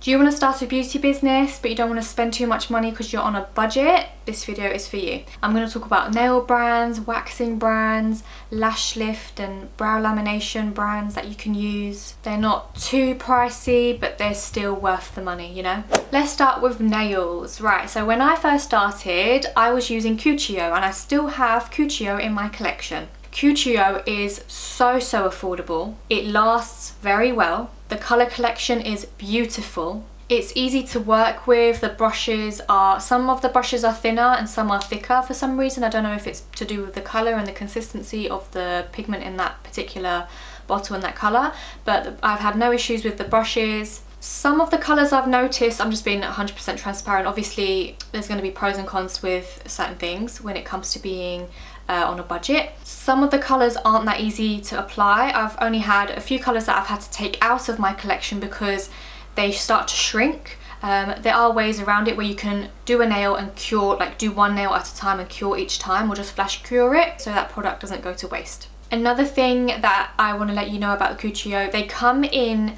Do you want to start a beauty business but you don't want to spend too much money because you're on a budget? This video is for you. I'm going to talk about nail brands, waxing brands, lash lift and brow lamination brands that you can use. They're not too pricey, but they're still worth the money, you know? Let's start with nails. Right, so when I first started, I was using CUCCIO and I still have CUCCIO in my collection. CUCCIO is so affordable. It lasts very well. The colour collection is beautiful. It's easy to work with. The brushes are, some of the brushes are thinner and some are thicker for some reason. I don't know if it's to do with the colour and the consistency of the pigment in that particular bottle and that colour, but I've had no issues with the brushes. Some of the colours I've noticed, I'm just being 100% transparent, obviously there's going to be pros and cons with certain things when it comes to being on a budget. Some of the colours aren't that easy to apply. I've only had a few colours that I've had to take out of my collection because they start to shrink. There are ways around it where you can do a nail and cure, like do one nail at a time and cure each time, or just flash cure it so that product doesn't go to waste. Another thing that I want to let you know about the CUCCIO, they come in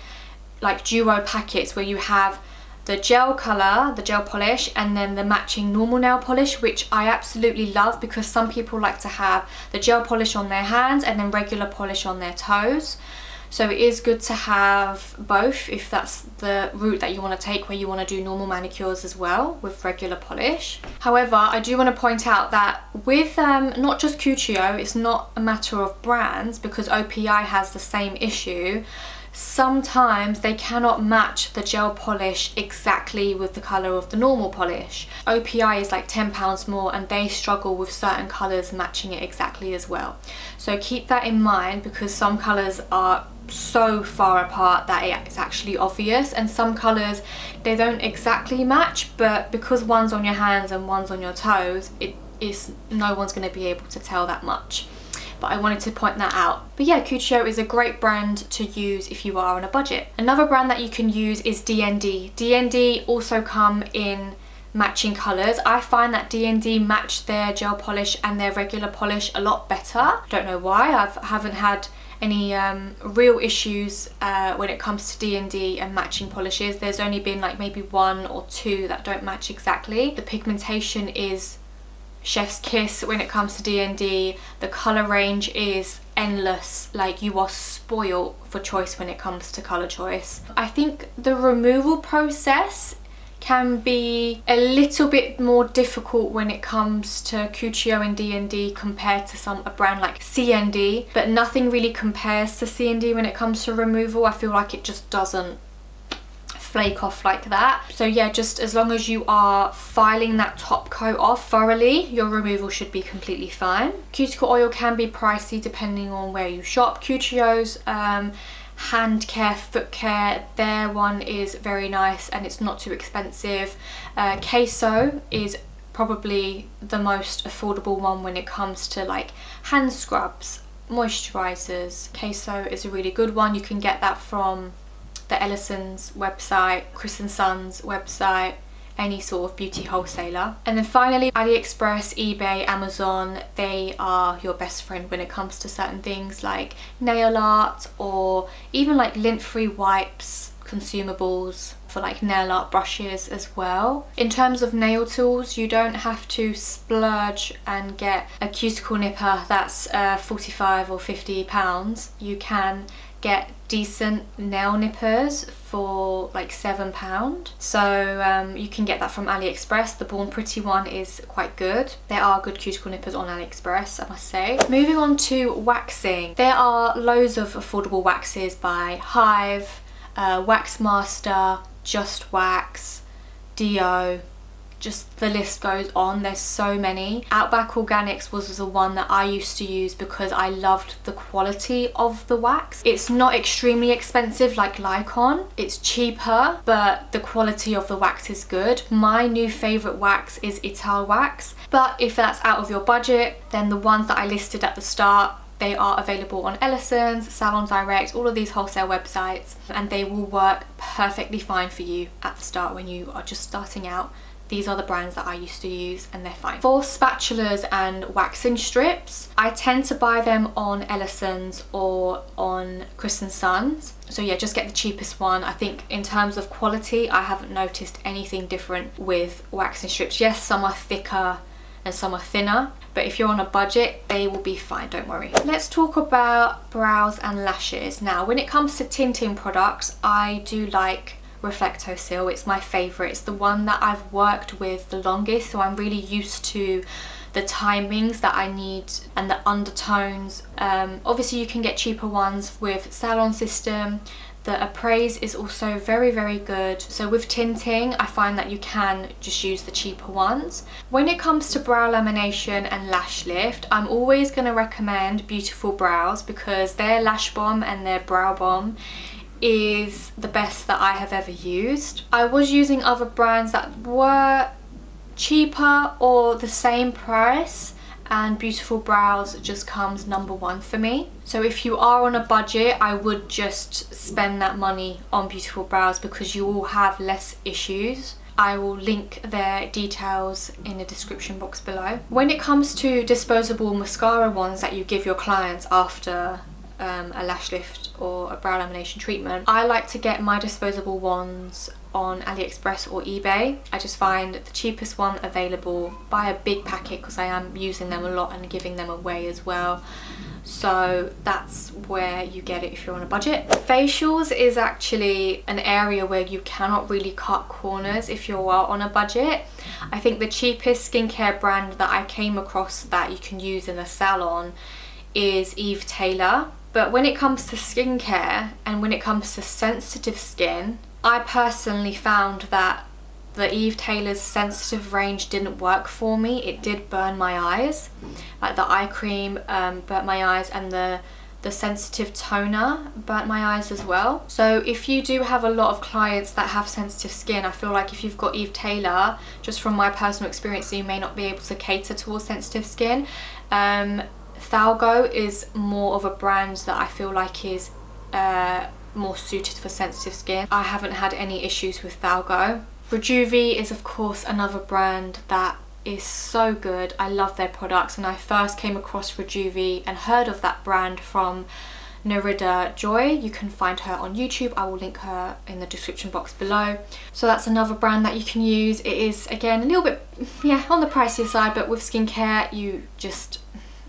like duo packets where you have the gel colour, the gel polish, and then the matching normal nail polish, which I absolutely love because some people like to have the gel polish on their hands and then regular polish on their toes. So it is good to have both if that's the route that you want to take, where you want to do normal manicures as well with regular polish. However, I do want to point out that with not just CUCCIO, it's not a matter of brands, because OPI has the same issue. Sometimes they cannot match the gel polish exactly with the colour of the normal polish. OPI is like £10 more and they struggle with certain colours matching it exactly as well. So keep that in mind, because some colours are so far apart that it's actually obvious, and some colours they don't exactly match, but because one's on your hands and one's on your toes, no one's going to be able to tell that much. But I wanted to point that out. But yeah, CUCCIO is a great brand to use if you are on a budget. Another brand that you can use is DND. DND also come in matching colours. I find that DND match their gel polish and their regular polish a lot better. Don't know why. I haven't had any real issues when it comes to DND and matching polishes. There's only been like maybe one or two that don't match exactly. The pigmentation is chef's kiss when it comes to DND. The colour range is endless. Like, you are spoiled for choice when it comes to colour choice. I think the removal process can be a little bit more difficult when it comes to CUCCIO and DND compared to a brand like CND, but nothing really compares to CND when it comes to removal. I feel like it just doesn't flake off like that. So yeah, just as long as you are filing that top coat off thoroughly, your removal should be completely fine. Cuticle oil can be pricey depending on where you shop. CUCCIO's hand care, foot care, their one is very nice and it's not too expensive. KAESO is probably the most affordable one when it comes to like hand scrubs, moisturizers. KAESO is a really good one. You can get that from the Ellison's website, Chris & Sons website, any sort of beauty wholesaler. And then finally, AliExpress, eBay, Amazon, they are your best friend when it comes to certain things like nail art, or even like lint-free wipes, consumables for like nail art brushes as well. In terms of nail tools, you don't have to splurge and get a cuticle nipper that's 45 or 50 pounds. You can get decent nail nippers for like £7. So you can get that from AliExpress. The Born Pretty one is quite good. There are good cuticle nippers on AliExpress, I must say. Moving on to waxing. There are loads of affordable waxes by HIVE, Wax Master, Just Wax, Dio. Just the list goes on. There's so many. Outback Organics was the one that I used to use because I loved the quality of the wax. It's not extremely expensive like Lycon. It's cheaper, but the quality of the wax is good. My new favourite wax is Ital Wax. But if that's out of your budget, then the ones that I listed at the start, they are available on Ellison's, Salon Direct, all of these wholesale websites, and they will work perfectly fine for you at the start when you are just starting out. these are the brands that I used to use and they're fine. For spatulas and waxing strips, I tend to buy them on Ellison's or on Chris & Sons. So yeah, just get the cheapest one. I think in terms of quality, I haven't noticed anything different with waxing strips. Yes, some are thicker and some are thinner, but if you're on a budget, they will be fine, don't worry. Let's talk about brows and lashes. Now, when it comes to tinting products, I do like REFECTOCIL. It's my favourite. It's the one that I've worked with the longest, so I'm really used to the timings that I need and the undertones. Obviously you can get cheaper ones with SALON system. The Appraise is also very, very good. So with tinting, I find that you can just use the cheaper ones. When it comes to brow lamination and lash lift, I'm always going to recommend Beautiful Brows because their lash balm and their brow balm is the best that I have ever used. I was using other brands that were cheaper or the same price, and Beautiful Brows just comes number one for me. So if you are on a budget, I would just spend that money on Beautiful Brows because you will have less issues. I will link their details in the description box below. When it comes to disposable mascara ones that you give your clients after a lash lift or a brow lamination treatment, I like to get my disposable ones on AliExpress or eBay. I just find the cheapest one available. Buy a big packet because I am using them a lot and giving them away as well. So that's where you get it if you're on a budget. Facials is actually an area where you cannot really cut corners if you are on a budget. I think the cheapest skincare brand that I came across that you can use in a salon is Eve Taylor. But when it comes to skincare and when it comes to sensitive skin, I personally found that the Eve Taylor's sensitive range didn't work for me. It did burn my eyes. Like the eye cream burnt my eyes, and the sensitive toner burnt my eyes as well. So if you do have a lot of clients that have sensitive skin, I feel like if you've got Eve Taylor, just from my personal experience, you may not be able to cater towards sensitive skin. THALGO is more of a brand that I feel like is more suited for sensitive skin. I haven't had any issues with THALGO. Rejuve is of course another brand that is so good. I love their products, and I first came across Rejuve and heard of that brand from NERIDA Joy. You can find her on YouTube. I will link her in the description box below. So that's another brand that you can use. It is again a little bit, yeah, on the pricier side, but with skincare you just,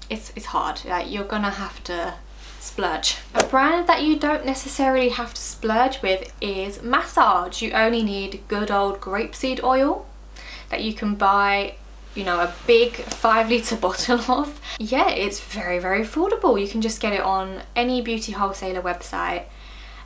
it's hard. Like, you're gonna have to splurge. A brand that you don't necessarily have to splurge with is Massage. You only need good old grapeseed oil that you can buy, you know, a big 5 litre bottle of. Yeah, it's very, very affordable. You can just get it on any beauty wholesaler website.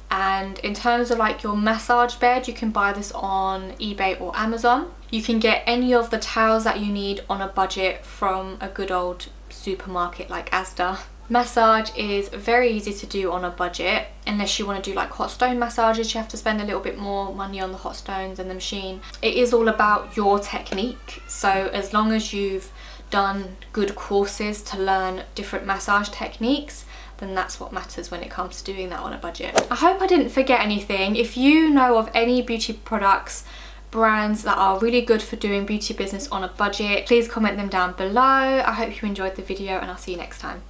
And in terms of like your massage bed, you can buy this on eBay or Amazon. You can get any of the towels that you need on a budget from a good old supermarket like Asda. Massage is very easy to do on a budget, unless you want to do like hot stone massages. You have to spend a little bit more money on the hot stones and the machine. It is all about your technique, so as long as you've done good courses to learn different massage techniques, then that's what matters when it comes to doing that on a budget. I hope I didn't forget anything. If you know of any beauty products, brands that are really good for doing beauty business on a budget, please comment them down below. I hope you enjoyed the video, and I'll see you next time.